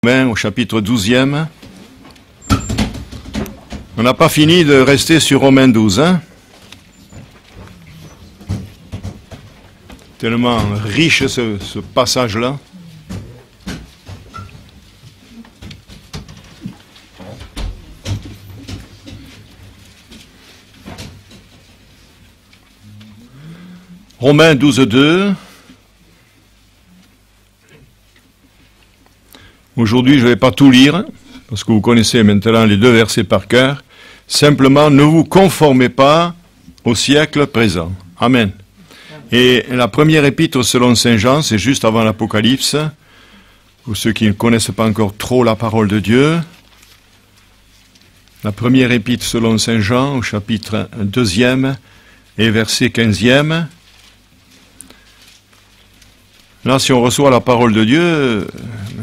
Au chapitre 12e. On n'a pas fini de rester sur Romains 12, hein? Tellement riche ce passage-là. Romains 12, 2. Aujourd'hui, je ne vais pas tout lire, parce que vous connaissez maintenant les 2 versets par cœur. Simplement, ne vous conformez pas au siècle présent. Amen. Et la première épître selon Saint Jean, c'est juste avant l'Apocalypse, pour ceux qui ne connaissent pas encore trop la parole de Dieu. La première épître selon Saint Jean, au chapitre 2e et verset 15e. Là, si on reçoit la parole de Dieu,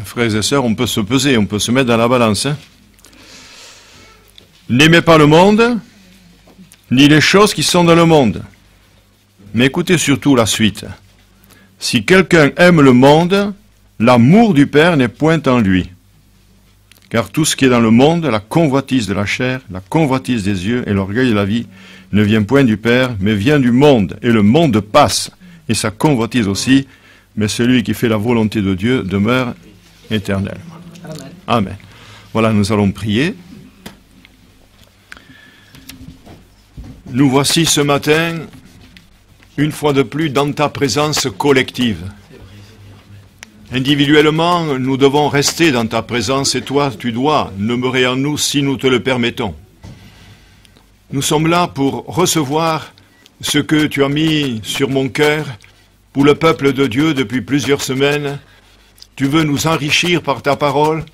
frères et sœurs, on peut se peser, on peut se mettre dans la balance. Hein. N'aimez pas le monde, ni les choses qui sont dans le monde. Mais écoutez surtout la suite. Si quelqu'un aime le monde, l'amour du Père n'est point en lui. Car tout ce qui est dans le monde, la convoitise de la chair, la convoitise des yeux et l'orgueil de la vie, ne vient point du Père, mais vient du monde. Et le monde passe, et sa convoitise aussi, mais celui qui fait la volonté de Dieu demeure éternellement. Amen. Voilà, nous allons prier. Nous voici ce matin, une fois de plus, dans ta présence collective. Individuellement, nous devons rester dans ta présence et toi, tu dois demeurer en nous si nous te le permettons. Nous sommes là pour recevoir ce que tu as mis sur mon cœur pour le peuple de Dieu depuis plusieurs semaines. Tu veux nous enrichir par ta parole.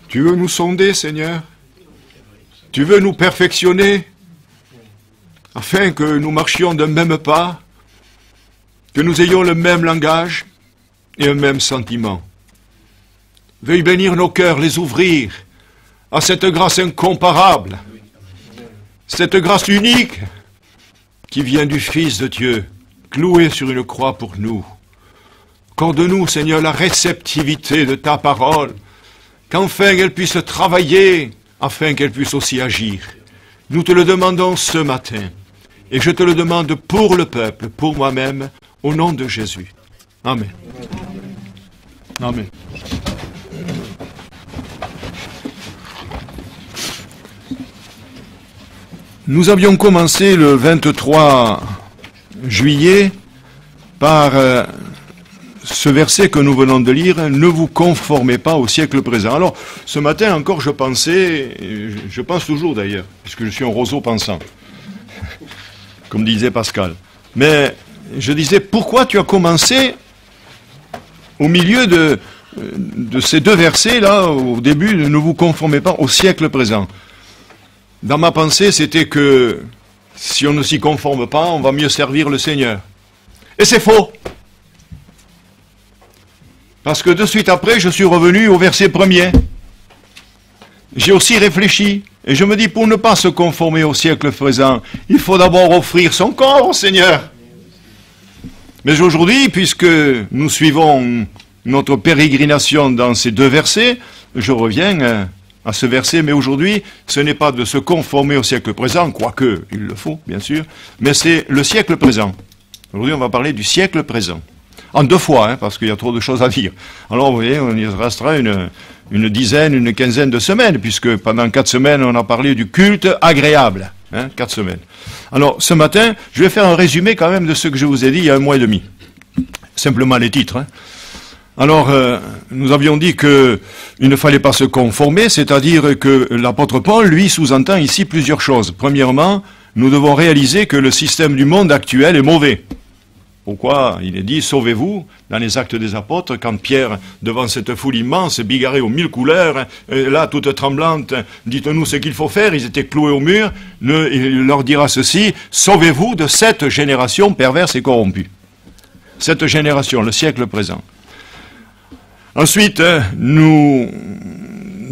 Tu veux nous sonder, Seigneur. Tu veux nous perfectionner afin que nous marchions d'un même pas, que nous ayons le même langage et un même sentiment. Veuille bénir nos cœurs, les ouvrir à cette grâce incomparable, cette grâce unique qui vient du Fils de Dieu, cloué sur une croix pour nous. Accorde-nous, Seigneur, la réceptivité de ta parole, qu'enfin elle puisse travailler, afin qu'elle puisse aussi agir. Nous te le demandons ce matin, et je te le demande pour le peuple, pour moi-même, au nom de Jésus. Amen. Amen. Nous avions commencé le 23 juillet par ce verset que nous venons de lire, « Ne vous conformez pas au siècle présent ». Alors, ce matin encore, je pensais, je pense toujours d'ailleurs, puisque je suis un roseau pensant, comme disait Pascal. Mais je disais, pourquoi tu as commencé au milieu de ces 2 versets-là, au début, « Ne vous conformez pas au siècle présent ». Dans ma pensée, c'était que si on ne s'y conforme pas, on va mieux servir le Seigneur. Et c'est faux. Parce que de suite après, je suis revenu au verset 1er. J'ai aussi réfléchi. Et je me dis, pour ne pas se conformer au siècle présent, il faut d'abord offrir son corps au Seigneur. Mais aujourd'hui, puisque nous suivons notre pérégrination dans ces 2 versets, je reviens à ce verset, mais aujourd'hui, ce n'est pas de se conformer au siècle présent, quoique il le faut, bien sûr, mais c'est le siècle présent. Aujourd'hui, on va parler du siècle présent. En 2 fois, hein, parce qu'il y a trop de choses à dire. Alors, vous voyez, on y restera une dizaine, une quinzaine de semaines, puisque pendant 4 semaines, on a parlé du culte agréable. 4 semaines. Alors, ce matin, je vais faire un résumé quand même de ce que je vous ai dit il y a 1 mois et demi. Simplement les titres, hein. Alors, nous avions dit qu'il ne fallait pas se conformer, c'est-à-dire que l'apôtre Paul, lui, sous-entend ici plusieurs choses. Premièrement, nous devons réaliser que le système du monde actuel est mauvais. Pourquoi? Il est dit, sauvez-vous, dans les Actes des Apôtres, quand Pierre, devant cette foule immense, bigarrée aux 1000 couleurs, là, toute tremblante, dites-nous ce qu'il faut faire, ils étaient cloués au mur, il leur dira ceci, sauvez-vous de cette génération perverse et corrompue. Cette génération, le siècle présent. Ensuite, nous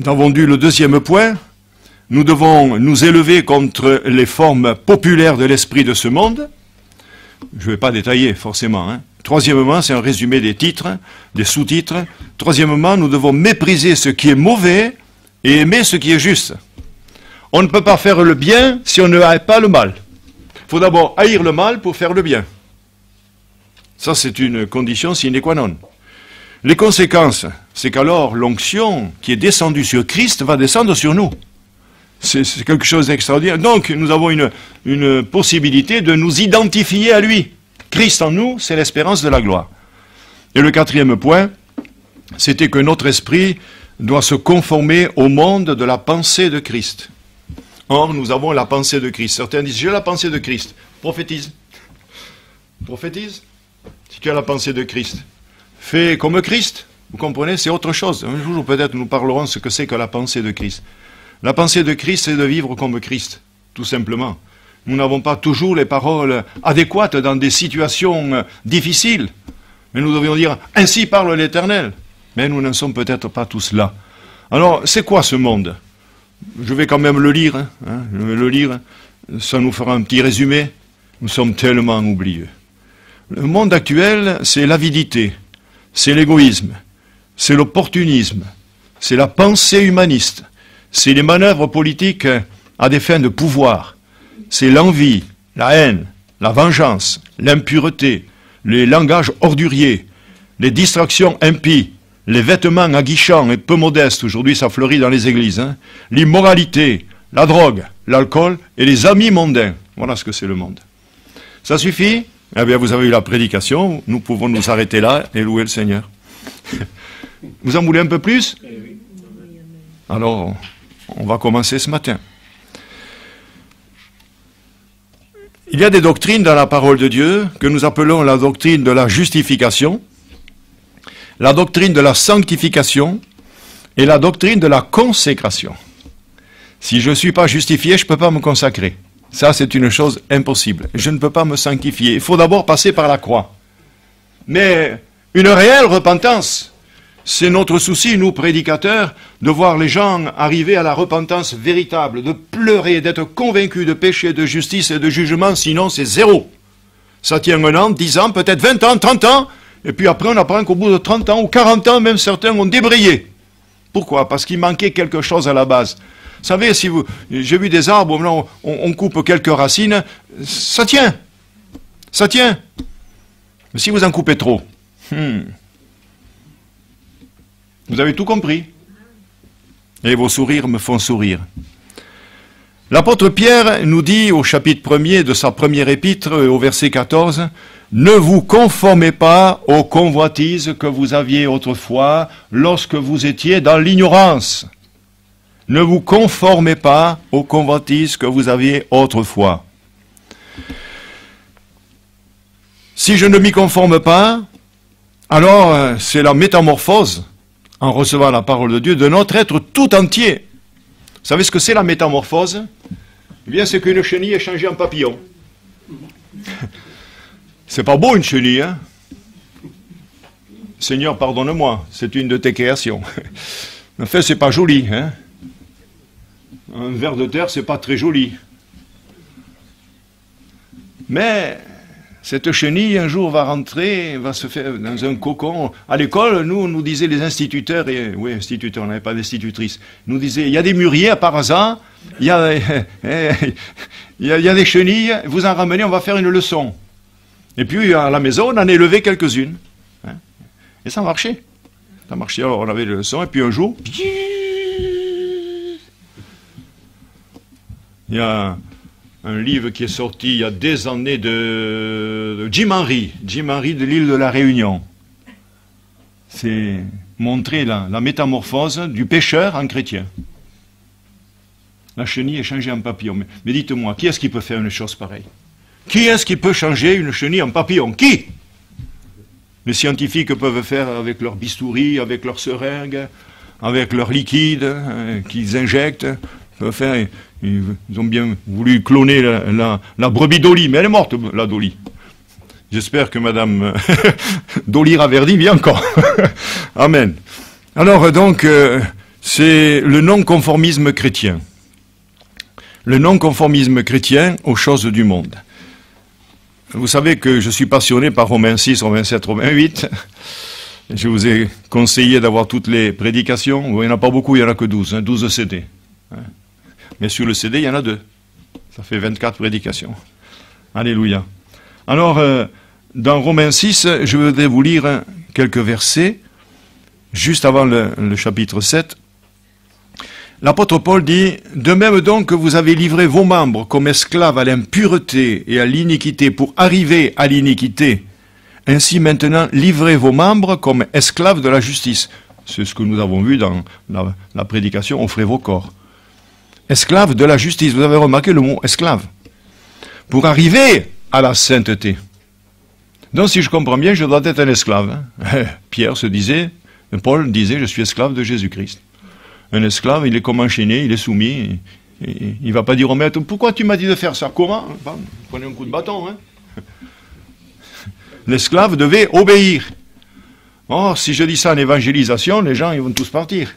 avons dit le 2e point, nous devons nous élever contre les formes populaires de l'esprit de ce monde. Je ne vais pas détailler forcément, hein. Troisièmement, c'est un résumé des titres, des sous-titres. Troisièmement, nous devons mépriser ce qui est mauvais et aimer ce qui est juste. On ne peut pas faire le bien si on ne haït pas le mal. Il faut d'abord haïr le mal pour faire le bien. Ça, c'est une condition sine qua non. Les conséquences, c'est qu'alors l'onction qui est descendue sur Christ va descendre sur nous. C'est quelque chose d'extraordinaire. Donc, nous avons une possibilité de nous identifier à lui. Christ en nous, c'est l'espérance de la gloire. Et le quatrième point, c'était que notre esprit doit se conformer au monde de la pensée de Christ. Or, nous avons la pensée de Christ. Certains disent, j'ai la pensée de Christ. Prophétise. Prophétise. Si tu as la pensée de Christ, fais comme Christ. Vous comprenez, c'est autre chose. Un jour, peut-être, nous parlerons ce que c'est que la pensée de Christ. La pensée de Christ, c'est de vivre comme Christ, tout simplement. Nous n'avons pas toujours les paroles adéquates dans des situations difficiles. Mais nous devions dire, ainsi parle l'Éternel. Mais nous n'en sommes peut-être pas tous là. Alors, c'est quoi ce monde? Je vais quand même le lire. Je vais le lire. Ça nous fera un petit résumé. Nous sommes tellement oublieux. Le monde actuel, c'est l'avidité, c'est l'égoïsme, c'est l'opportunisme, c'est la pensée humaniste, c'est les manœuvres politiques à des fins de pouvoir. C'est l'envie, la haine, la vengeance, l'impureté, les langages orduriers, les distractions impies, les vêtements aguichants et peu modestes, aujourd'hui ça fleurit dans les églises, l'immoralité, la drogue, l'alcool et les amis mondains. Voilà ce que c'est le monde. Ça suffit? Eh bien, vous avez eu la prédication, nous pouvons nous arrêter là et louer le Seigneur. Vous en voulez un peu plus? Alors, on va commencer ce matin. Il y a des doctrines dans la parole de Dieu que nous appelons la doctrine de la justification, la doctrine de la sanctification et la doctrine de la consécration. Si je ne suis pas justifié, je ne peux pas me consacrer. Ça, c'est une chose impossible. Je ne peux pas me sanctifier. Il faut d'abord passer par la croix. Mais une réelle repentance, c'est notre souci, nous, prédicateurs, de voir les gens arriver à la repentance véritable, de pleurer, d'être convaincus de péché, de justice et de jugement, sinon c'est zéro. Ça tient 1 an, 10 ans, peut-être 20 ans, 30 ans, et puis après on apprend qu'au bout de 30 ans ou 40 ans, même certains ont débrayé. Pourquoi? Parce qu'il manquait quelque chose à la base. Vous savez, si vous, j'ai vu des arbres, là, on coupe quelques racines, ça tient. Ça tient. Mais si vous en coupez trop, vous avez tout compris. Et vos sourires me font sourire. L'apôtre Pierre nous dit au chapitre 1er de sa première épître, au verset 14, « Ne vous conformez pas aux convoitises que vous aviez autrefois lorsque vous étiez dans l'ignorance. » Ne vous conformez pas aux convoitises que vous aviez autrefois. Si je ne m'y conforme pas, alors c'est la métamorphose, en recevant la parole de Dieu, de notre être tout entier. Vous savez ce que c'est la métamorphose? Eh bien, c'est qu'une chenille est changée en papillon. C'est pas beau une chenille, hein? Seigneur, pardonne-moi, c'est une de tes créations. En fait, c'est pas joli, hein? Un ver de terre, c'est pas très joli. Mais cette chenille, un jour, va rentrer, va se faire dans un cocon. À l'école, nous disaient les instituteurs, et oui, instituteurs, on n'avait pas d'institutrices, nous disaient, il y a des mûriers à par hasard, il y a des chenilles, vous en ramenez, on va faire une leçon. Et puis, à la maison, on en élevait quelques-unes. Hein, et ça marchait. Ça marchait, alors on avait les leçons, et puis un jour... Il y a un livre qui est sorti il y a des années de Jim Henry de l'île de la Réunion. C'est montrer la métamorphose du pécheur en chrétien. La chenille est changée en papillon. Mais dites-moi, qui est-ce qui peut faire une chose pareille? Qui est-ce qui peut changer une chenille en papillon? Qui? Les scientifiques peuvent faire avec leur bistouri, avec leur seringue, avec leur liquide qu'ils injectent. Faire, ils ont bien voulu cloner la brebis Dolly, mais elle est morte, la Dolly. J'espère que Madame Dolly Raverdi vit encore. Amen. Alors donc, c'est le non-conformisme chrétien. Le non-conformisme chrétien aux choses du monde. vous savez que je suis passionné par Romains 6, Romains 7, Romains 8. Je vous ai conseillé d'avoir toutes les prédications. Il n'y en a pas beaucoup, il n'y en a que 12, 12 CD. Mais sur le CD, il y en a 2. Ça fait 24 prédications. Alléluia. Alors, dans Romains 6, je voudrais vous lire quelques versets, juste avant le chapitre 7. L'apôtre Paul dit, « De même donc que vous avez livré vos membres comme esclaves à l'impureté et à l'iniquité pour arriver à l'iniquité, ainsi maintenant livrez vos membres comme esclaves de la justice. » C'est ce que nous avons vu dans la prédication, « Offrez vos corps. » Esclaves de la justice, vous avez remarqué le mot « esclave » pour arriver à la sainteté. Donc si je comprends bien, je dois être un esclave. Pierre se disait, Paul disait, je suis esclave de Jésus-Christ. Un esclave, il est comme enchaîné, il est soumis. Il ne va pas dire au maître, pourquoi tu m'as dit de faire ça? Comment? Prenez un coup de bâton. Hein. L'esclave devait obéir. Or, si je dis ça en évangélisation, les gens ils vont tous partir.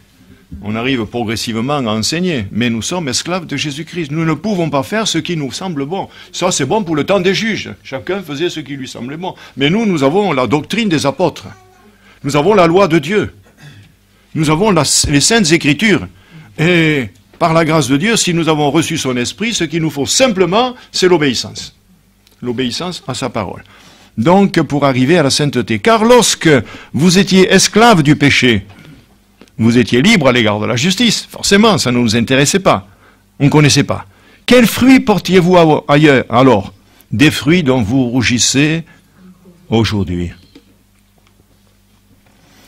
On arrive progressivement à enseigner, mais nous sommes esclaves de Jésus-Christ. Nous ne pouvons pas faire ce qui nous semble bon. Ça, c'est bon pour le temps des juges. Chacun faisait ce qui lui semblait bon. Mais nous avons la doctrine des apôtres. Nous avons la loi de Dieu. Nous avons les saintes écritures. Et par la grâce de Dieu, si nous avons reçu son esprit, ce qu'il nous faut simplement, c'est l'obéissance. L'obéissance à sa parole. Donc, pour arriver à la sainteté. Car lorsque vous étiez esclaves du péché, vous étiez libre à l'égard de la justice. Forcément, ça ne nous intéressait pas. On ne connaissait pas. Quels fruits portiez-vous ailleurs alors? Des fruits dont vous rougissez aujourd'hui.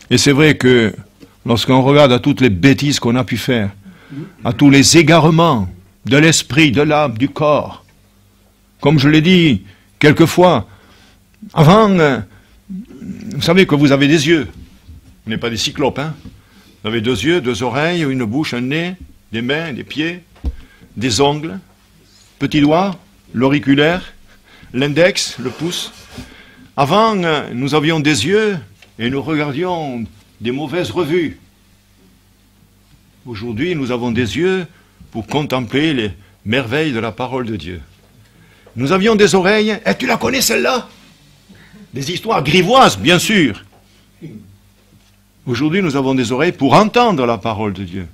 Et c'est vrai que lorsqu'on regarde à toutes les bêtises qu'on a pu faire, à tous les égarements de l'esprit, de l'âme, du corps, comme je l'ai dit quelquefois, avant, vous savez que vous avez des yeux. Vous n'êtes pas des cyclopes, hein? Vous avez 2 yeux, 2 oreilles, une bouche, un nez, des mains, des pieds, des ongles, petits doigts, l'auriculaire, l'index, le pouce. Avant, nous avions des yeux et nous regardions des mauvaises revues. Aujourd'hui, nous avons des yeux pour contempler les merveilles de la parole de Dieu. Nous avions des oreilles, et tu la connais celle-là? Des histoires grivoises, bien sûr. Aujourd'hui, nous avons des oreilles pour entendre la parole de Dieu.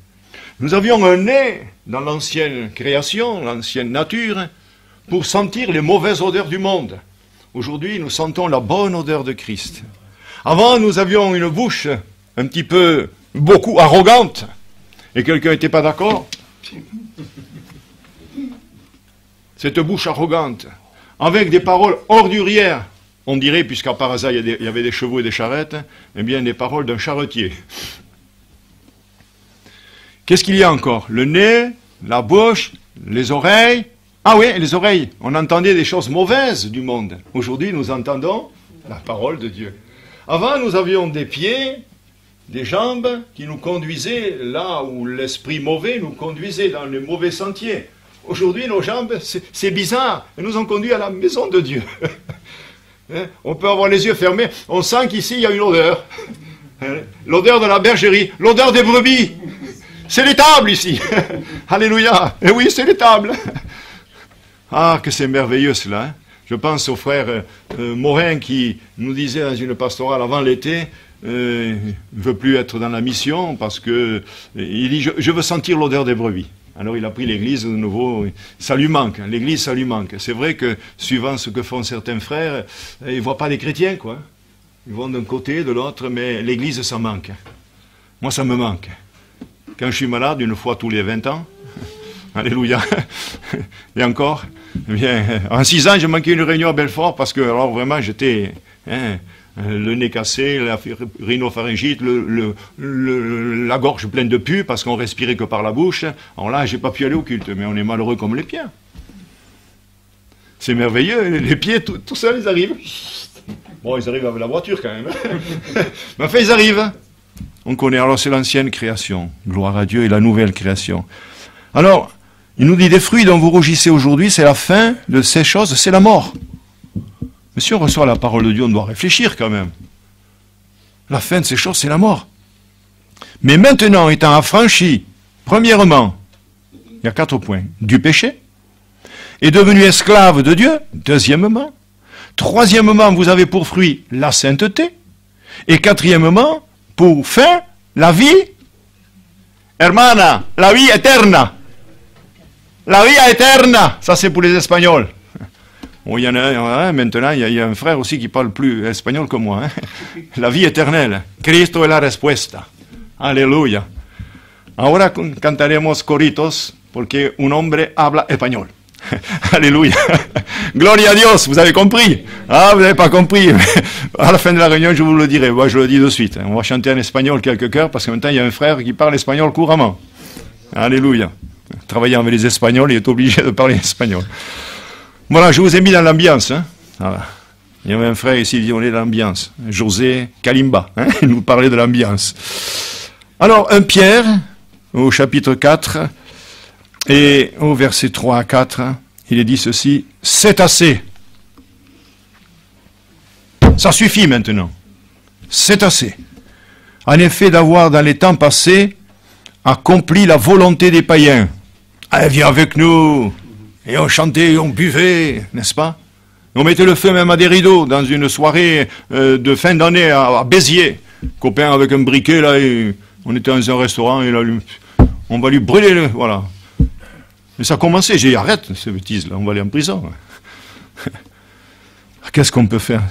Nous avions un nez dans l'ancienne création, l'ancienne nature, pour sentir les mauvaises odeurs du monde. Aujourd'hui, nous sentons la bonne odeur de Christ. Avant, nous avions une bouche un petit peu, beaucoup arrogante. Et quelqu'un n'était pas d'accord? Cette bouche arrogante, avec des paroles ordurières, on dirait, puisqu'à part hasard il y avait des chevaux et des charrettes, eh bien des paroles d'un charretier. Qu'est-ce qu'il y a encore? Le nez, la bouche, les oreilles. Ah oui, les oreilles. On entendait des choses mauvaises du monde. Aujourd'hui, nous entendons la parole de Dieu. Avant, nous avions des pieds, des jambes qui nous conduisaient là où l'esprit mauvais nous conduisait dans les mauvais sentiers. Aujourd'hui, nos jambes, c'est bizarre. Elles nous ont conduits à la maison de Dieu. On peut avoir les yeux fermés. On sent qu'ici, il y a une odeur. L'odeur de la bergerie. L'odeur des brebis. C'est l'étable ici. Alléluia. Et oui, c'est l'étable. Ah, que c'est merveilleux cela. Hein? Je pense au frère Morin qui nous disait dans une pastorale avant l'été, ne veut plus être dans la mission parce que il dit je veux sentir l'odeur des brebis. Alors il a pris l'église de nouveau, ça lui manque, l'église ça lui manque. C'est vrai que suivant ce que font certains frères, ils ne voient pas les chrétiens quoi. Ils vont d'un côté, de l'autre, mais l'église ça manque. Moi ça me manque. Quand je suis malade, une fois tous les 20 ans, alléluia, et encore, eh bien, en 6 ans j'ai manqué une réunion à Belfort parce que alors vraiment j'étais... le nez cassé, la rhinopharyngite, la gorge pleine de pus parce qu'on respirait que par la bouche. Alors là, j'ai pas pu aller au culte, mais on est malheureux comme les pieds. C'est merveilleux, les pieds, tout seuls, ils arrivent. Bon, ils arrivent avec la voiture quand même. Mais enfin, ils arrivent. On connaît, alors c'est l'ancienne création. Gloire à Dieu et la nouvelle création. Alors, il nous dit des fruits dont vous rougissez aujourd'hui, c'est la fin de ces choses, c'est la mort. Mais si on reçoit la parole de Dieu, on doit réfléchir quand même. La fin de ces choses, c'est la mort. Mais maintenant, étant affranchi, premièrement, il y a 4 points, du péché, et devenu esclave de Dieu, deuxièmement, Troisièmement, vous avez pour fruit la sainteté. Et quatrièmement, pour fin, la vie. Hermana, la vie eterna. La vie eterna. Ça, c'est pour les Espagnols. Bon, il y en a un, maintenant, il y a un frère aussi qui parle plus espagnol que moi. La vie éternelle. Cristo es la respuesta. Aleluya. Ahora cantaremos coritos porque un hombre habla espagnol. Alléluia. Gloria a Dios, vous avez compris? Ah, vous n'avez pas compris. À la fin de la réunion, je vous le dirai. Moi, je le dis de suite. On va chanter en espagnol quelques chœurs parce qu'en même temps, il y a un frère qui parle espagnol couramment. Alléluia. Travaillant avec les Espagnols, il est obligé de parler espagnol. Voilà, je vous ai mis dans l'ambiance. Hein. Voilà. Il y avait un frère ici, il dit on est dans l'ambiance. José Kalimba, hein, il nous parlait de l'ambiance. Alors, 1 Pierre, au chapitre 4, et au verset 3 à 4, il est dit ceci, c'est assez. Ça suffit maintenant. C'est assez. En effet, d'avoir dans les temps passés accompli la volonté des païens. Allez, viens avec nous. Et on chantait, on buvait, n'est-ce pas? On mettait le feu même à des rideaux dans une soirée de fin d'année à Béziers. Copain avec un briquet, là, et on était dans un restaurant, et là, on va lui brûler, voilà. Mais ça a commencé, j'ai dit, arrête ces bêtises-là, on va aller en prison. Qu'est-ce qu'on peut faire?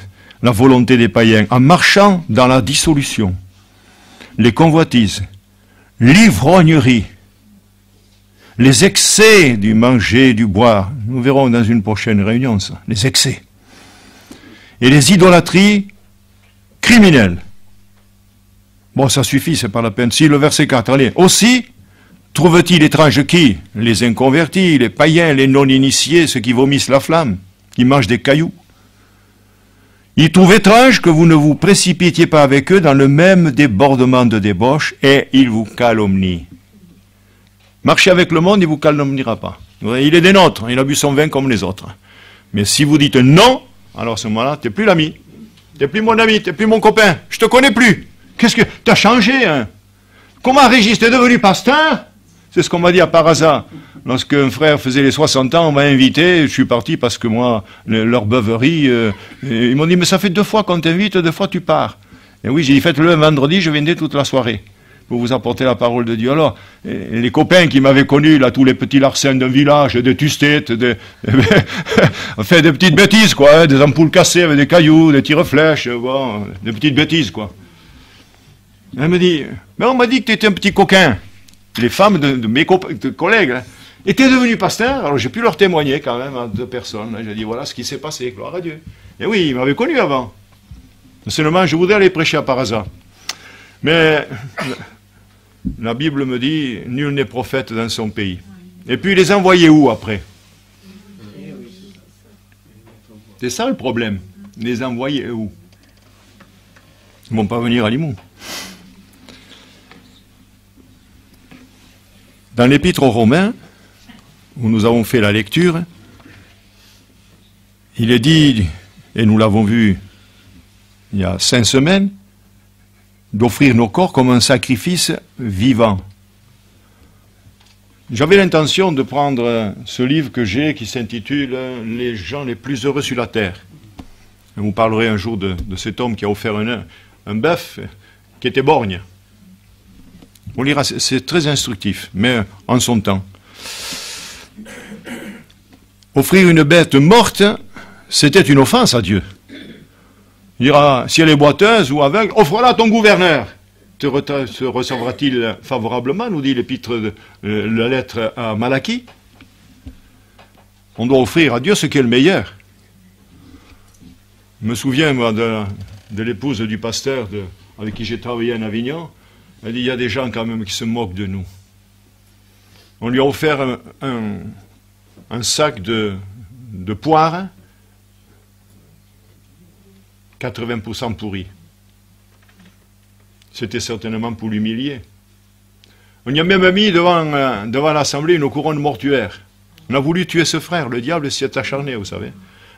La volonté des païens, en marchant dans la dissolution, les convoitises, l'ivrognerie, les excès du manger et du boire, nous verrons dans une prochaine réunion ça, les excès, et les idolâtries criminelles. Bon, ça suffit, c'est pas la peine. Si, le verset 4, allez. Aussi, trouve-t-il étrange qui? Les inconvertis, les païens, les non-initiés, ceux qui vomissent la flamme, qui mangent des cailloux. Il trouve étrange que vous ne vous précipitiez pas avec eux dans le même débordement de débauche, et il vous calomnie. Marchez avec le monde, il ne vous calomniera pas. Il est des nôtres, il a bu son vin comme les autres. Mais si vous dites non, alors à ce moment-là, tu n'es plus l'ami. Tu n'es plus mon ami, tu n'es plus mon copain. Je ne te connais plus. Qu'est-ce que... Tu as changé, hein? Comment Régis, tu es devenu pasteur? C'est ce qu'on m'a dit à Paraza. Lorsqu'un frère faisait les 60 ans, on m'a invité, je suis parti parce que moi, leur beuverie, ils m'ont dit, mais ça fait 2 fois qu'on t'invite, 2 fois tu pars. Et oui, j'ai dit, faites-le un vendredi, je viendrai toute la soirée pour vous apporter la parole de Dieu. Alors, les copains qui m'avaient connu, là, tous les petits larcins d'un village, des tue-têtes, enfin, des petites bêtises, quoi, hein, des ampoules cassées avec des cailloux, des tire-flèches, bon, des petites bêtises, quoi. Elle me dit, mais on m'a dit que tu étais un petit coquin. Les femmes de mes collègues hein, étaient devenues pasteurs, alors j'ai pu leur témoigner quand même à 2 personnes. J'ai dit, voilà ce qui s'est passé, gloire à Dieu. Et oui, ils m'avaient connu avant. Seulement, je voudrais aller prêcher à Paraza. Mais la Bible me dit, nul n'est prophète dans son pays. Et puis, les envoyer où après? C'est ça le problème. Les envoyer où? Ils ne vont pas venir à Limoux. Dans l'Épître aux Romains, où nous avons fait la lecture, il est dit, et nous l'avons vu il y a 5 semaines, d'offrir nos corps comme un sacrifice vivant. J'avais l'intention de prendre ce livre que j'ai qui s'intitule « Les gens les plus heureux sur la terre ». Je vous parlerai un jour de cet homme qui a offert un bœuf qui était borgne. On lira, c'est très instructif, mais en son temps. Offrir une bête morte, c'était une offense à Dieu. Il dira, si elle est boiteuse ou aveugle, offre-la à ton gouverneur. Te recevra-t-il favorablement, nous dit l'épître de la lettre à Malachie. On doit offrir à Dieu ce qui est le meilleur. Je me souviens, moi, de l'épouse du pasteur avec qui j'ai travaillé en Avignon. Elle dit, il y a des gens quand même qui se moquent de nous. On lui a offert un sac de poires, 80% pourri. C'était certainement pour l'humilier. On y a même mis devant l'assemblée une couronne mortuaire. On a voulu tuer ce frère, le diable s'y est acharné, vous savez.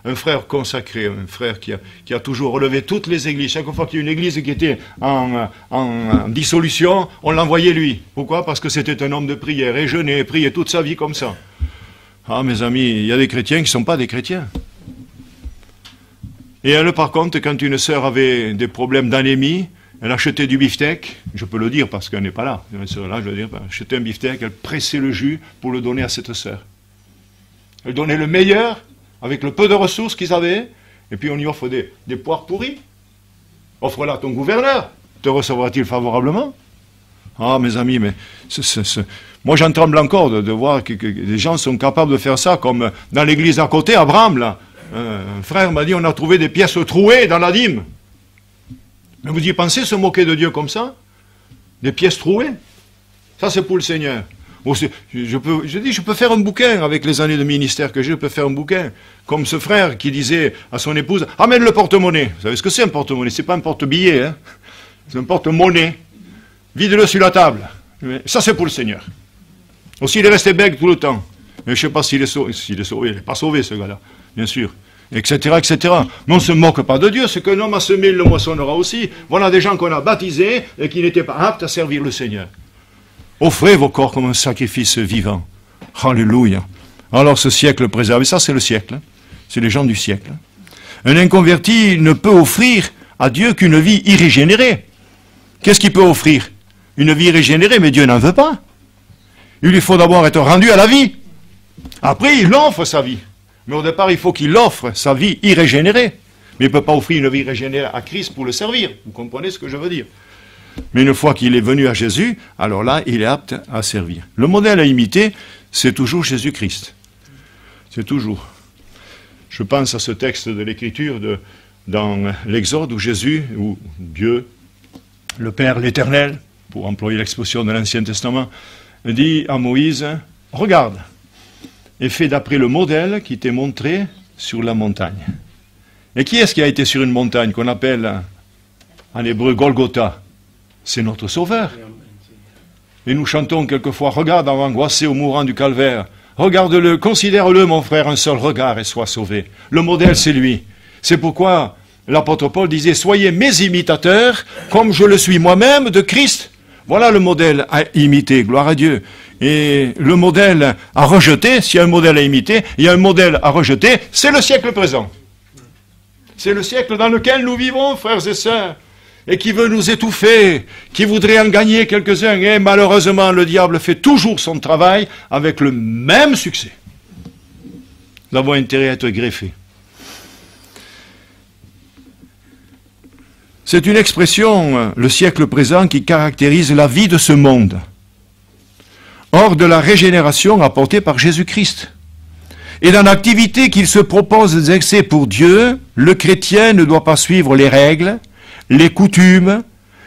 Un frère consacré, un frère qui a toujours relevé toutes les églises. Chaque fois qu'il y a une église qui était en dissolution, on l'envoyait lui. Pourquoi? Parce que c'était un homme de prière, et jeûnait, et priait toute sa vie comme ça. Ah, mes amis, il y a des chrétiens qui ne sont pas des chrétiens. Et elle, par contre, quand une sœur avait des problèmes d'anémie, elle achetait du beefsteak, je peux le dire parce qu'elle n'est pas là, une sœur là, je veux dire, elle achetait un beefsteak, elle pressait le jus pour le donner à cette sœur. Elle donnait le meilleur, avec le peu de ressources qu'ils avaient, et puis on y offre des poires pourries. Offre-la à ton gouverneur, te recevra-t-il favorablement? Ah, mes amis, mais moi j'en tremble encore de voir que les gens sont capables de faire ça, comme dans l'église à côté, à Bram, là. Un frère m'a dit, on a trouvé des pièces trouées dans la dîme. Mais vous y pensez, se moquer de Dieu comme ça? Des pièces trouées? Ça, c'est pour le Seigneur. Je peux faire un bouquin avec les années de ministère que j'ai, je peux faire un bouquin. Comme ce frère qui disait à son épouse, amène le porte-monnaie. Vous savez ce que c'est un porte-monnaie? C'est pas un porte-billet, hein? C'est un porte-monnaie. Vide-le sur la table. Ça, c'est pour le Seigneur. Aussi, il est resté bègue tout le temps. Mais je ne sais pas s'il est sauvé. S'il est sauvé, il n'est pas sauvé, ce gars-là, bien sûr. Etc., etc. Mais on ne se moque pas de Dieu. Ce qu'un homme a semé, il le moissonnera aussi. Voilà des gens qu'on a baptisés et qui n'étaient pas aptes à servir le Seigneur. Offrez vos corps comme un sacrifice vivant. Alléluia. Alors ce siècle préservé, ça c'est le siècle. C'est les gens du siècle. Un inconverti ne peut offrir à Dieu qu'une vie irrégénérée. Qu'est-ce qu'il peut offrir? Une vie irrégénérée, mais Dieu n'en veut pas. Il lui faut d'abord être rendu à la vie. Après, il offre sa vie. Mais au départ, il faut qu'il offre sa vie irrégénérée. Mais il ne peut pas offrir une vie irrégénérée à Christ pour le servir. Vous comprenez ce que je veux dire? Mais une fois qu'il est venu à Jésus, alors là, il est apte à servir. Le modèle à imiter, c'est toujours Jésus-Christ. C'est toujours. Je pense à ce texte de l'Écriture dans l'Exode où Jésus, où Dieu, le Père, l'Éternel, pour employer l'expression de l'Ancien Testament, dit à Moïse, regarde, et fais d'après le modèle qui t'est montré sur la montagne. Et qui est-ce qui a été sur une montagne qu'on appelle en hébreu Golgotha? C'est notre Sauveur. Et nous chantons quelquefois, regarde angoissé au mourant du calvaire, regarde-le, considère-le mon frère, un seul regard et sois sauvé. Le modèle c'est lui. C'est pourquoi l'apôtre Paul disait, soyez mes imitateurs, comme je le suis moi-même de Christ. Voilà le modèle à imiter, gloire à Dieu. Et le modèle à rejeter, s'il y a un modèle à imiter, il y a un modèle à rejeter, c'est le siècle présent. C'est le siècle dans lequel nous vivons, frères et sœurs, et qui veut nous étouffer, qui voudrait en gagner quelques-uns. Et malheureusement, le diable fait toujours son travail avec le même succès. Nous avons intérêt à être greffés. C'est une expression, le siècle présent, qui caractérise la vie de ce monde. Hors de la régénération apportée par Jésus-Christ. Et dans l'activité qu'il se propose d'exercer pour Dieu, le chrétien ne doit pas suivre les règles, les coutumes,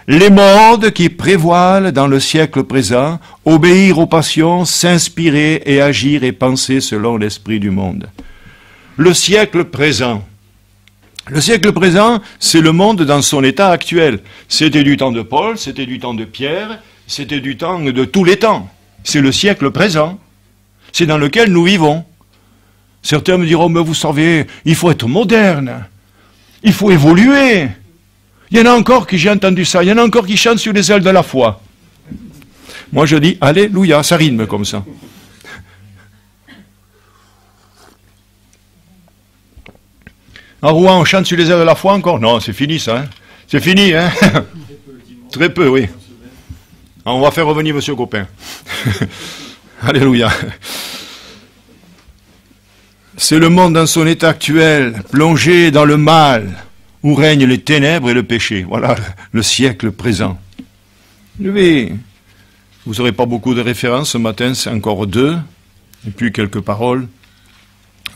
les modes qui prévoilent dans le siècle présent, obéir aux passions, s'inspirer et agir et penser selon l'esprit du monde. Le siècle présent. Le siècle présent, c'est le monde dans son état actuel. C'était du temps de Paul, c'était du temps de Pierre, c'était du temps de tous les temps. C'est le siècle présent. C'est dans lequel nous vivons. Certains me diront, mais vous savez, il faut être moderne. Il faut évoluer. Il y en a encore qui, j'ai entendu ça, il y en a encore qui chantent sur les ailes de la foi. Moi je dis, alléluia, ça rime comme ça. En Rouen, on chante sur les ailes de la foi encore? Non, c'est fini ça. Hein. C'est fini, hein. Très peu, oui. On va faire revenir Monsieur Copain. Alléluia. C'est le monde dans son état actuel, plongé dans le mal, où règnent les ténèbres et le péché. Voilà le siècle présent. Oui, vous n'aurez pas beaucoup de références ce matin, c'est encore 2, et puis quelques paroles.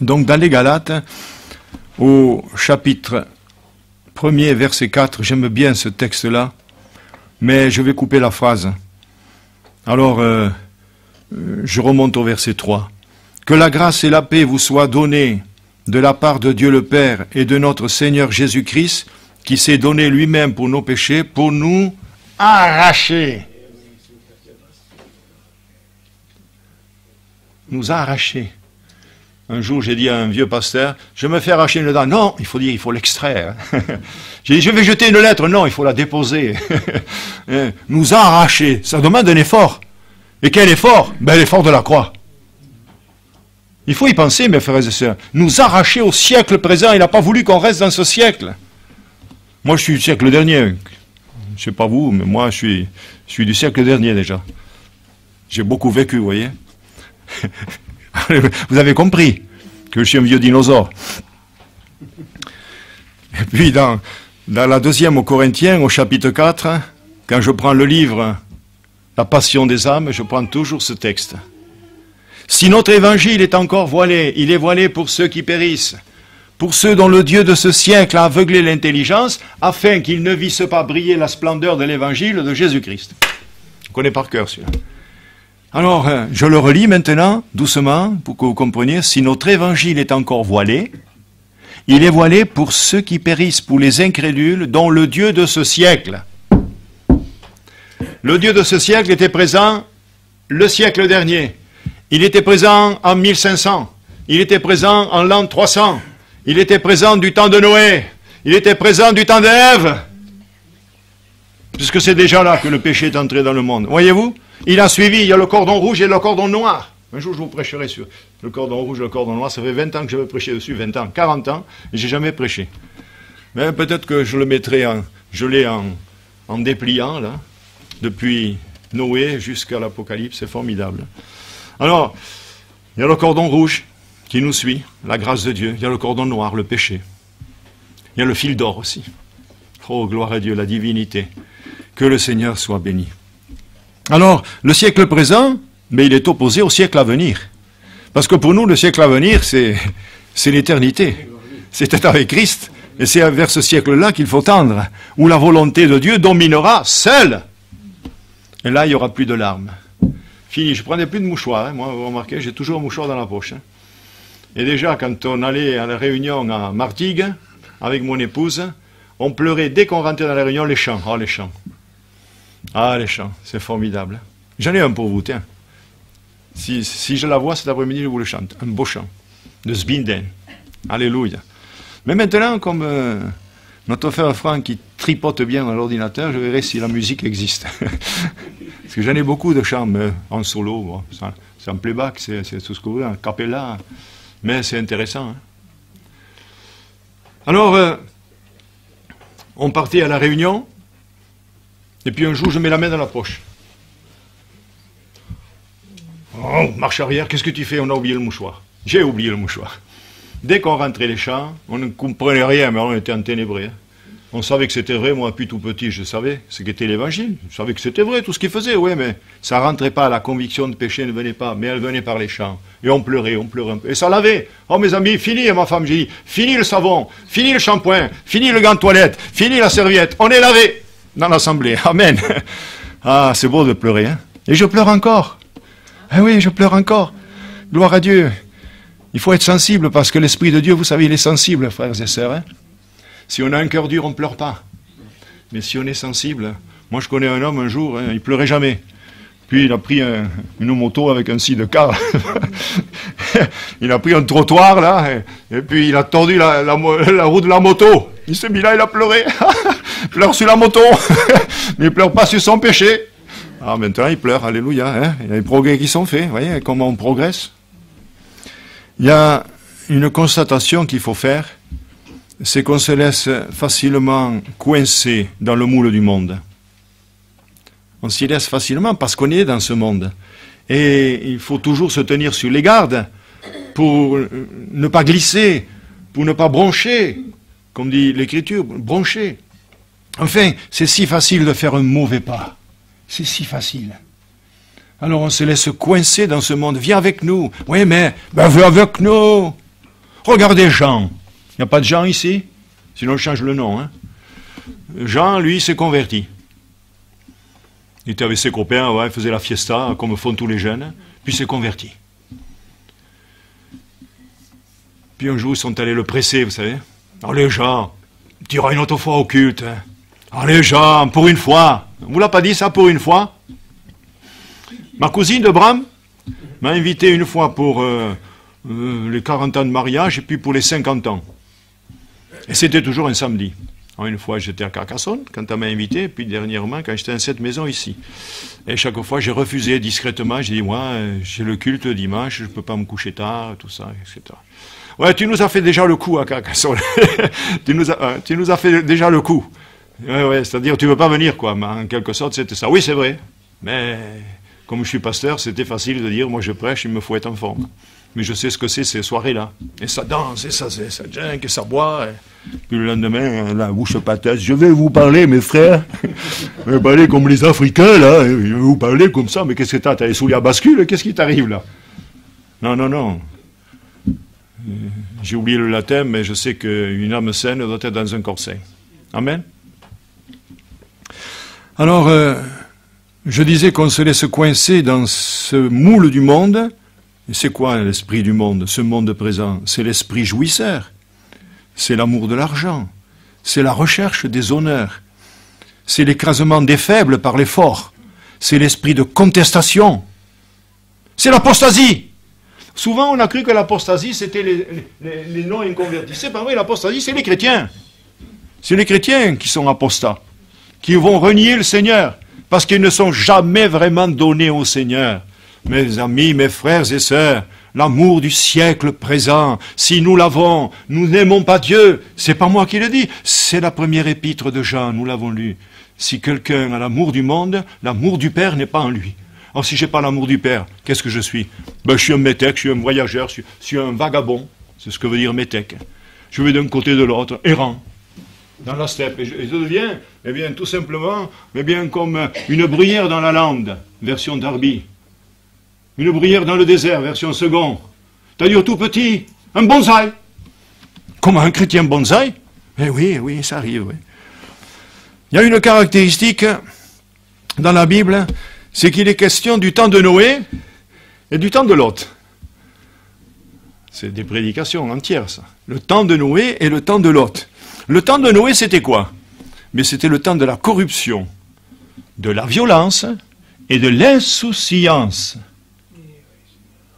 Donc dans les Galates, au chapitre 1er, verset 4, j'aime bien ce texte-là, mais je vais couper la phrase. Alors, je remonte au verset 3. Que la grâce et la paix vous soient données de la part de Dieu le Père et de notre Seigneur Jésus-Christ, qui s'est donné lui-même pour nos péchés, pour nous arracher. Nous arracher. Un jour, j'ai dit à un vieux pasteur, je me fais arracher une dent. Non, il faut dire, il faut l'extraire. J'ai dit, je vais jeter une lettre. Non, il faut la déposer. Nous arracher, ça demande un effort. Et quel effort? Ben, l'effort de la croix. Il faut y penser, mes frères et sœurs. Nous arracher au siècle présent, il n'a pas voulu qu'on reste dans ce siècle. Moi, je suis du siècle dernier. Je ne sais pas vous, mais moi, je suis du siècle dernier déjà. J'ai beaucoup vécu, vous voyez. Vous avez compris que je suis un vieux dinosaure. Et puis, dans la deuxième aux Corinthiens, au chapitre 4, quand je prends le livre La Passion des âmes, je prends toujours ce texte. Si notre évangile est encore voilé, il est voilé pour ceux qui périssent, pour ceux dont le Dieu de ce siècle a aveuglé l'intelligence, afin qu'ils ne vissent pas briller la splendeur de l'évangile de Jésus-Christ. On connaît par cœur celui-là. Alors, je le relis maintenant, doucement, pour que vous compreniez. Si notre évangile est encore voilé, il est voilé pour ceux qui périssent, pour les incrédules, dont le Dieu de ce siècle. Le Dieu de ce siècle était présent le siècle dernier. Il était présent en 1500. Il était présent en l'an 300. Il était présent du temps de Noé. Il était présent du temps d'Ève. Puisque c'est déjà là que le péché est entré dans le monde. Voyez-vous? Il a suivi, il y a le cordon rouge et le cordon noir. Un jour, je vous prêcherai sur le cordon rouge et le cordon noir. Ça fait 20 ans que je vais prêcher dessus, 20 ans, 40 ans, et je n'ai jamais prêché. Mais peut-être que je le mettrai je l'ai en dépliant, là, depuis Noé jusqu'à l'Apocalypse, c'est formidable. Alors, il y a le cordon rouge qui nous suit, la grâce de Dieu. Il y a le cordon noir, le péché. Il y a le fil d'or aussi. Oh, gloire à Dieu, la divinité. Que le Seigneur soit béni. Alors, le siècle présent, mais il est opposé au siècle à venir. Parce que pour nous, le siècle à venir, c'est l'éternité. C'est avec Christ. Et c'est vers ce siècle-là qu'il faut tendre, où la volonté de Dieu dominera seule. Et là, il n'y aura plus de larmes. Fini, je ne prenais plus de mouchoir. Hein. Moi, vous remarquez, j'ai toujours un mouchoir dans la poche. Hein. Et déjà, quand on allait à la réunion à Martigues, avec mon épouse, on pleurait dès qu'on rentrait dans la réunion, les chants. Oh, les chants. Ah, les chants, c'est formidable. J'en ai un pour vous, tiens. Si je la vois cet après-midi, je vous le chante. Un beau chant. De Sbinden. Alléluia. Mais maintenant, comme notre frère Franck qui tripote bien dans l'ordinateur, je verrai si la musique existe. Parce que j'en ai beaucoup de chants en solo. Bon, c'est en playback, c'est tout ce que vous voulez, en cappella. Mais c'est intéressant. Hein. Alors, on partait à la réunion. Et puis un jour, je mets la main dans la poche. Oh, marche arrière, qu'est-ce que tu fais? On a oublié le mouchoir. J'ai oublié le mouchoir. Dès qu'on rentrait les champs, on ne comprenait rien, mais on était enténébrés. On savait que c'était vrai, moi, depuis tout petit, je savais ce qu'était l'évangile. Je savais que c'était vrai, tout ce qu'il faisait, oui, mais ça ne rentrait pas, la conviction de péché ne venait pas, mais elle venait par les chants. Et on pleurait un peu. Et ça lavait. Oh, mes amis, fini, ma femme, j'ai dit, fini le savon, fini le shampoing, fini le gant de toilette, fini la serviette, on est lavé dans l'assemblée. Amen. Ah, c'est beau de pleurer, hein. Et je pleure encore. Ah oui, je pleure encore. Gloire à Dieu. Il faut être sensible parce que l'Esprit de Dieu, vous savez, il est sensible, frères et sœurs. Hein. Si on a un cœur dur, on ne pleure pas. Mais si on est sensible, moi je connais un homme un jour, hein, il ne pleurait jamais. Puis il a pris une moto avec un sidecar. Il a pris un trottoir là, et puis il a tordu la roue de la moto. Il s'est mis là, il a pleuré. Il pleure sur la moto, mais il ne pleure pas sur son péché. Ah, maintenant il pleure, alléluia. Hein. Il y a des progrès qui sont faits, vous voyez comment on progresse. Il y a une constatation qu'il faut faire, c'est qu'on se laisse facilement coincer dans le moule du monde. On s'y laisse facilement parce qu'on est dans ce monde. Et il faut toujours se tenir sur les gardes pour ne pas glisser, pour ne pas broncher, comme dit l'Écriture, broncher. Enfin, c'est si facile de faire un mauvais pas. C'est si facile. Alors on se laisse coincer dans ce monde. Viens avec nous. Oui, mais viens avec nous. Regardez Jean. Il n'y a pas de Jean ici? Sinon je change le nom. Hein. Jean, lui, s'est converti. Il était avec ses copains, ouais, il faisait la fiesta, comme font tous les jeunes. Puis il s'est converti. Puis un jour, ils sont allés le presser, vous savez. Allez Jean, tu iras une autre fois au culte. Hein. Allez Jean, pour une fois. On vous l'a pas dit ça, pour une fois? Ma cousine de Bram m'a invité une fois pour les 40 ans de mariage et puis pour les 50 ans. Et c'était toujours un samedi. Une fois, j'étais à Carcassonne, quand tu m'as invité, puis dernièrement, quand j'étais dans cette maison ici. Et chaque fois, j'ai refusé discrètement. J'ai dit, moi, j'ai le culte le dimanche, je ne peux pas me coucher tard, tout ça, etc. Ouais, tu nous as fait déjà le coup à Carcassonne. tu nous as fait déjà le coup. Ouais, c'est-à-dire, tu ne veux pas venir, quoi. Mais en quelque sorte, c'était ça. Oui, c'est vrai. Mais comme je suis pasteur, c'était facile de dire, moi, je prêche, il me faut être en forme. Mais je sais ce que c'est ces soirées-là. Et ça danse, et ça drink, et ça boit. Et... Puis le lendemain, la bouche patate. Je vais vous parler, mes frères. Je vais parler comme les Africains, là. Je vais vous parler comme ça. Mais qu'est-ce que t'as les souliers à bascule? Qu'est-ce qui t'arrive, là? Non. J'ai oublié le latin, mais je sais qu'une âme saine doit être dans un corps sain. Amen. Alors, je disais qu'on se laisse coincer dans ce moule du monde. Et c'est quoi l'esprit du monde, ce monde présent? C'est l'esprit jouisseur, c'est l'amour de l'argent, c'est la recherche des honneurs, c'est l'écrasement des faibles par les forts, c'est l'esprit de contestation, c'est l'apostasie. Souvent on a cru que l'apostasie c'était les non-inconvertis. C'est pas vrai, l'apostasie c'est les chrétiens. C'est les chrétiens qui sont apostats, qui vont renier le Seigneur, parce qu'ils ne sont jamais vraiment donnés au Seigneur. Mes amis, mes frères et sœurs, l'amour du siècle présent, si nous l'avons, nous n'aimons pas Dieu. C'est pas moi qui le dis, c'est la première épître de Jean, nous l'avons lu. Si quelqu'un a l'amour du monde, l'amour du Père n'est pas en lui. Alors si j'ai pas l'amour du Père, qu'est-ce que je suis? Je suis un métèque, je suis un voyageur, je suis un vagabond. C'est ce que veut dire métèque. Je vais d'un côté de l'autre, errant, dans la steppe. Et je deviens, tout simplement, comme une bruyère dans la lande, version Darby. Une bruyère dans le désert, version second. C'est-à-dire tout petit, un bonsaï. Comment un chrétien bonsaï? Oui, ça arrive, oui. Il y a une caractéristique dans la Bible, c'est qu'il est question du temps de Noé et du temps de Lot. C'est des prédications entières, ça. Le temps de Noé et le temps de Lot. Le temps de Noé, c'était quoi? Mais c'était le temps de la corruption, de la violence et de l'insouciance.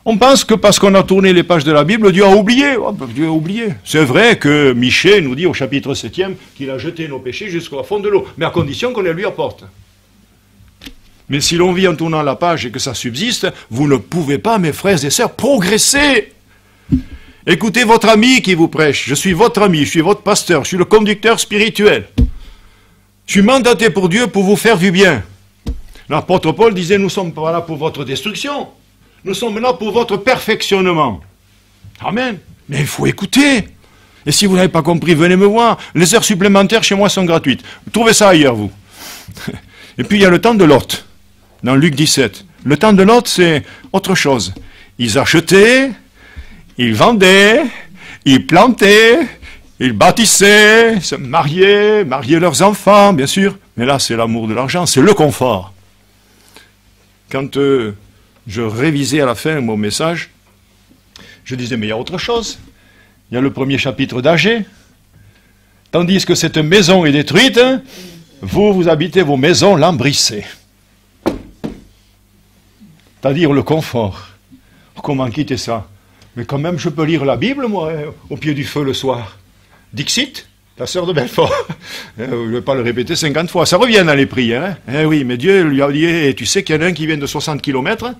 On pense que parce qu'on a tourné les pages de la Bible, Dieu a oublié. Oh, Dieu a oublié. C'est vrai que Michée nous dit au chapitre 7e qu'il a jeté nos péchés jusqu'au fond de l'eau, mais à condition qu'on les lui apporte. Mais si l'on vit en tournant la page et que ça subsiste, vous ne pouvez pas, mes frères et sœurs, progresser. Écoutez votre ami qui vous prêche. Je suis votre ami, je suis votre pasteur, je suis le conducteur spirituel. Je suis mandaté pour Dieu pour vous faire du bien. L'apôtre Paul disait, nous ne sommes pas là pour votre destruction. Nous sommes là pour votre perfectionnement. Amen. Mais il faut écouter. Et si vous n'avez pas compris, venez me voir. Les heures supplémentaires chez moi sont gratuites. Vous trouvez ça ailleurs, vous. Et puis il y a le temps de Lot, dans Luc 17. Le temps de Lot, c'est autre chose. Ils achetaient, ils vendaient, ils plantaient, ils bâtissaient, se mariaient leurs enfants, bien sûr. Mais là, c'est l'amour de l'argent, c'est le confort. Quand je révisais à la fin mon message, je disais, mais il y a autre chose. Il y a le premier chapitre d'Agée. Tandis que cette maison est détruite, vous habitez vos maisons lambrissées. C'est-à-dire le confort. Comment quitter ça? Mais quand même, je peux lire la Bible, moi, au pied du feu le soir. Dixit, la sœur de Belfort. Je ne vais pas le répéter 50 fois. Ça revient dans les prières. Hein? Oui, mais Dieu lui a dit, tu sais qu'il y en a un qui vient de 60 km.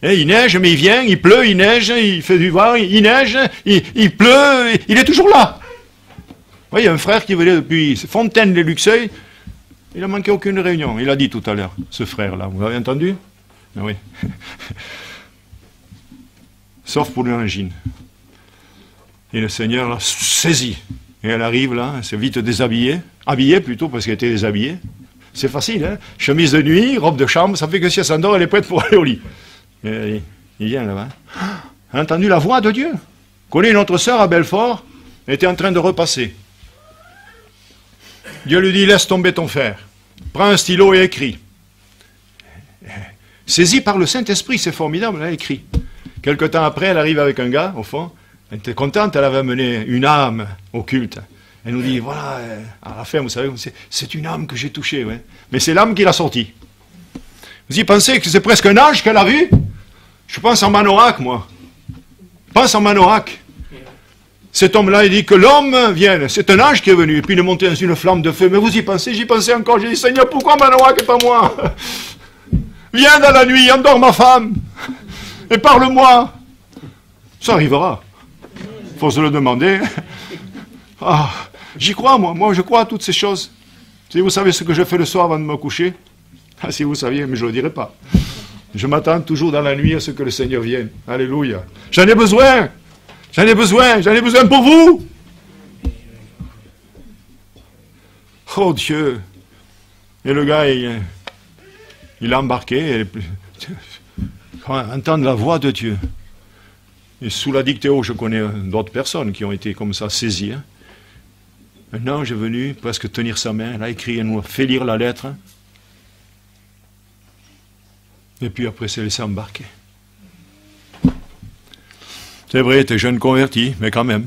Il neige, mais il vient, il pleut, il neige, il fait du vent, il neige, il pleut, il est toujours là. Oui, il y a un frère qui venait depuis Fontaine-les-Luxeuil, il n'a manqué aucune réunion. Il a dit tout à l'heure, ce frère-là. Vous l'avez entendu? Ah oui. Sauf pour l'angine. Et le Seigneur l'a saisit. Et elle arrive là, elle s'est vite déshabillée. Habillée plutôt, parce qu'elle était déshabillée. C'est facile, hein? Chemise de nuit, robe de chambre, ça fait que si elle s'endort, elle est prête pour aller au lit. Et il vient là-bas. Elle a entendu la voix de Dieu. Connaît notre sœur à Belfort, elle était en train de repasser. Dieu lui dit, laisse tomber ton fer. Prends un stylo et écris. Saisie par le Saint-Esprit, c'est formidable, elle a écrit. Quelque temps après, elle arrive avec un gars, au fond. Elle était contente, elle avait amené une âme au culte. Elle nous dit, voilà, à la fin, vous savez, c'est une âme que j'ai touchée. Ouais. Mais c'est l'âme qui l'a sortie. Vous y pensez que c'est presque un ange qu'elle a vu? Je pense en Manoach, moi. Je pense en Manoach. Cet homme-là, il dit que l'homme vienne. C'est un ange qui est venu. Et puis il est monté dans une flamme de feu. Mais vous y pensez, j'y pensais encore. J'ai dit, Seigneur, pourquoi Manoach et pas moi? Viens dans la nuit, endors ma femme. Et parle-moi. Ça arrivera. Il faut se le demander. Ah, j'y crois, moi. Moi, je crois à toutes ces choses. Si vous savez ce que je fais le soir avant de me coucher, ah, si vous saviez, mais je ne le dirai pas. Je m'attends toujours dans la nuit à ce que le Seigneur vienne. Alléluia. J'en ai besoin. J'en ai besoin pour vous. Oh Dieu. Et le gars, il a embarqué. Et entendre la voix de Dieu. Et sous la dictéo, je connais d'autres personnes qui ont été comme ça saisies. Hein. Un ange est venu presque tenir sa main, elle a écrit, elle nous a fait lire la lettre. Et puis après, s'est laissé embarquer. C'est vrai, tu es jeune converti, mais quand même.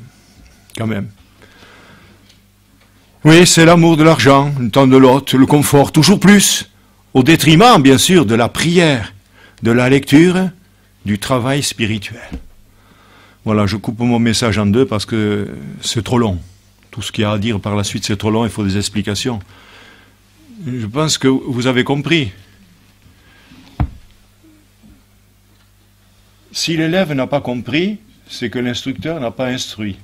Oui, c'est l'amour de l'argent, le temps de l'autre, le confort, toujours plus, au détriment, bien sûr, de la prière, de la lecture, du travail spirituel. Voilà, je coupe mon message en deux parce que c'est trop long. Tout ce qu'il y a à dire par la suite, c'est trop long, il faut des explications. Je pense que vous avez compris. Si l'élève n'a pas compris, c'est que l'instructeur n'a pas instruit.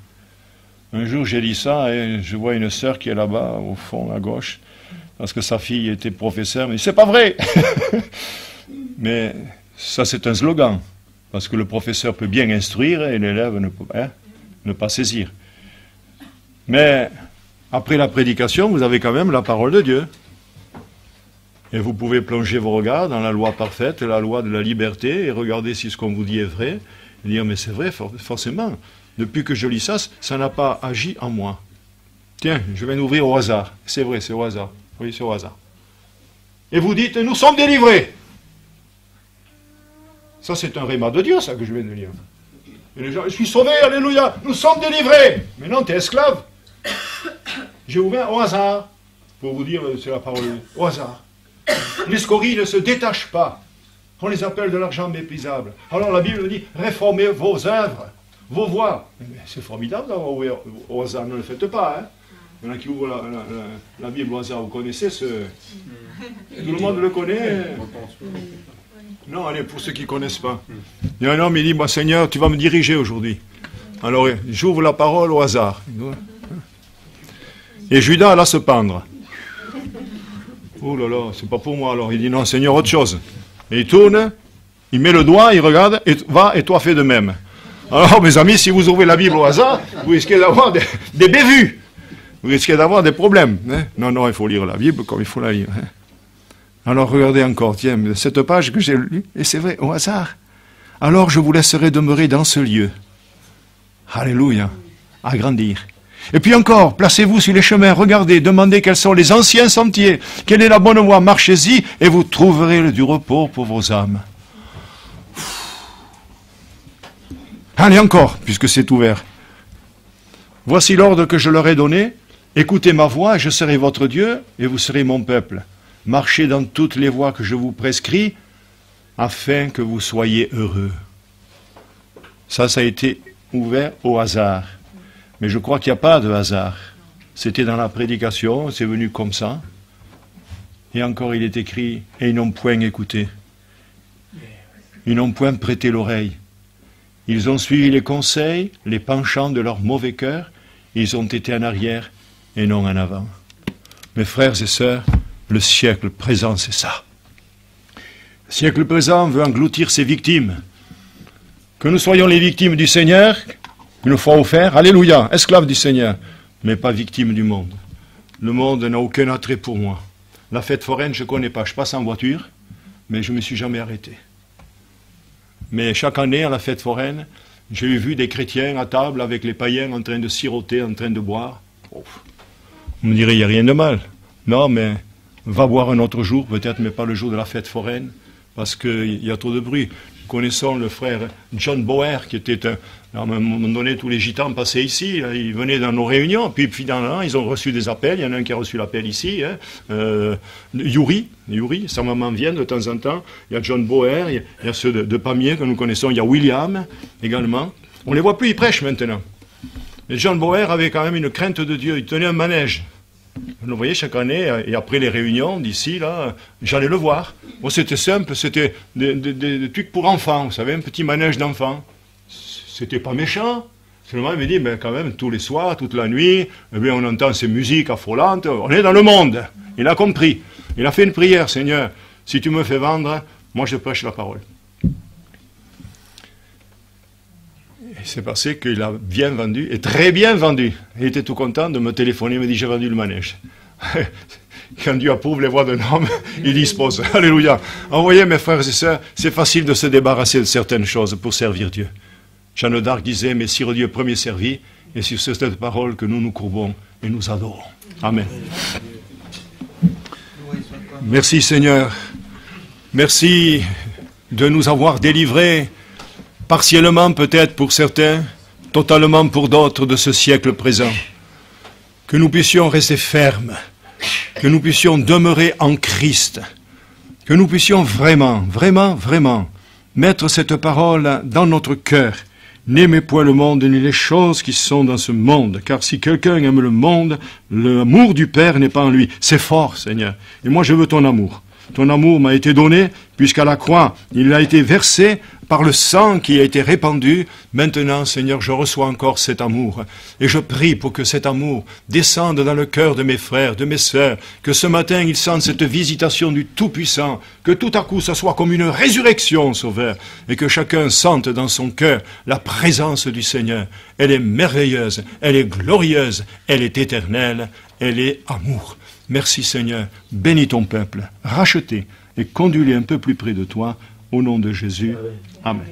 Un jour, j'ai dit ça, et je vois une sœur qui est là-bas, au fond, à gauche, parce que sa fille était professeure, mais c'est pas vrai. Mais ça, c'est un slogan, parce que le professeur peut bien instruire, et l'élève ne peut ne pas saisir. Mais après la prédication, vous avez quand même la parole de Dieu. Et vous pouvez plonger vos regards dans la loi parfaite, la loi de la liberté, et regarder si ce qu'on vous dit est vrai, et dire, mais c'est vrai, forcément. Depuis que je lis ça, ça n'a pas agi en moi. Tiens, je vais l'ouvrir au hasard. C'est vrai, c'est au hasard. Oui, c'est au hasard. Et vous dites, nous sommes délivrés. Ça, c'est un rhéma de Dieu, ça, que je viens de lire. Et les gens, je suis sauvé, alléluia, nous sommes délivrés. Mais non, tu es esclave. J'ai ouvert au hasard, pour vous dire, c'est la parole, au hasard. Les scories ne se détachent pas. On les appelle de l'argent méprisable. Alors la Bible dit, réformez vos œuvres, vos voies. C'est formidable d'avoir ouvert au hasard, ne le faites pas. Hein. Il y en a qui ouvrent la Bible au hasard, vous connaissez ce... Tout le monde le connaît. Non, allez, pour ceux qui ne connaissent pas. Il y a un homme, il dit, moi Seigneur, tu vas me diriger aujourd'hui. Alors j'ouvre la parole au hasard. Et Judas alla se pendre. Oh là là, c'est pas pour moi. Alors il dit, non Seigneur, autre chose. Et il tourne, il met le doigt, il regarde, et va, et toi fais de même. Alors mes amis, si vous ouvrez la Bible au hasard, vous risquez d'avoir des bévues. Vous risquez d'avoir des problèmes. Hein. Non, non, il faut lire la Bible comme il faut la lire. Hein. Alors regardez encore, tiens, cette page que j'ai lue, et c'est vrai, au hasard. Alors je vous laisserai demeurer dans ce lieu. Alléluia, agrandir. Et puis encore, placez-vous sur les chemins, regardez, demandez quels sont les anciens sentiers, quelle est la bonne voie, marchez-y, et vous trouverez du repos pour vos âmes. Allez encore, puisque c'est ouvert. Voici l'ordre que je leur ai donné, écoutez ma voix, je serai votre Dieu, et vous serez mon peuple. Marchez dans toutes les voies que je vous prescris, afin que vous soyez heureux. Ça a été ouvert au hasard. Mais je crois qu'il n'y a pas de hasard. C'était dans la prédication, c'est venu comme ça. Et encore il est écrit, et ils n'ont point écouté. Ils n'ont point prêté l'oreille. Ils ont suivi les conseils, les penchants de leur mauvais cœur. Ils ont été en arrière et non en avant. Mes frères et sœurs, le siècle présent, c'est ça. Le siècle présent veut engloutir ses victimes. Que nous soyons les victimes du Seigneur, une fois offert, alléluia, esclave du Seigneur, mais pas victime du monde. Le monde n'a aucun attrait pour moi. La fête foraine, je ne connais pas. Je passe en voiture, mais je ne me suis jamais arrêté. Mais chaque année, à la fête foraine, j'ai vu des chrétiens à table avec les païens en train de siroter, en train de boire. Oh. On me dirait, il n'y a rien de mal. Non, mais va boire un autre jour, peut-être, mais pas le jour de la fête foraine, parce qu'il y a trop de bruit. Connaissons le frère John Boer, qui était à un moment donné, tous les gitans passaient ici, ils venaient dans nos réunions, puis finalement, ils ont reçu des appels, il y en a un qui a reçu l'appel ici, hein, Yuri, sa maman vient de temps en temps, il y a John Boer, il y a ceux de Pamiers que nous connaissons, il y a William également, on ne les voit plus, ils prêchent maintenant. Et John Boer avait quand même une crainte de Dieu. Il tenait un manège. Vous le voyez chaque année, et après les réunions d'ici, là, j'allais le voir. Bon, c'était simple, c'était des trucs pour enfants, vous savez, un petit manège d'enfants. C'était pas méchant. Seulement, il me dit, mais quand même, tous les soirs, toute la nuit, eh bien, on entend ces musiques affolantes, on est dans le monde. Il a compris. Il a fait une prière, Seigneur, si tu me fais vendre, moi je prêche la parole. Et c'est passé qu'il a bien vendu, et très bien vendu. Il était tout content de me téléphoner, il me dit, j'ai vendu le manège. Quand Dieu approuve les voies d'un homme, il dispose. Alléluia. Vous voyez, mes frères et sœurs, c'est facile de se débarrasser de certaines choses pour servir Dieu. Jeanne d'Arc disait, mais Sire Dieu premier servi, et sur cette parole que nous nous courbons et nous adorons. Amen. Merci Seigneur. Merci de nous avoir délivrés, partiellement peut-être pour certains, totalement pour d'autres de ce siècle présent. Que nous puissions rester fermes, que nous puissions demeurer en Christ, que nous puissions vraiment, vraiment, vraiment mettre cette parole dans notre cœur. N'aimez point le monde ni les choses qui sont dans ce monde, car si quelqu'un aime le monde, l'amour du Père n'est pas en lui. C'est fort, Seigneur. Et moi, je veux ton amour. Ton amour m'a été donné, puisqu'à la croix, il a été versé par le sang qui a été répandu. Maintenant, Seigneur, je reçois encore cet amour. Et je prie pour que cet amour descende dans le cœur de mes frères, de mes sœurs, que ce matin, ils sentent cette visitation du Tout-Puissant, que tout à coup, ça soit comme une résurrection, Sauveur, et que chacun sente dans son cœur la présence du Seigneur. Elle est merveilleuse, elle est glorieuse, elle est éternelle, elle est amour. Merci Seigneur, bénis ton peuple, racheté et conduis-les un peu plus près de toi, au nom de Jésus. Amen.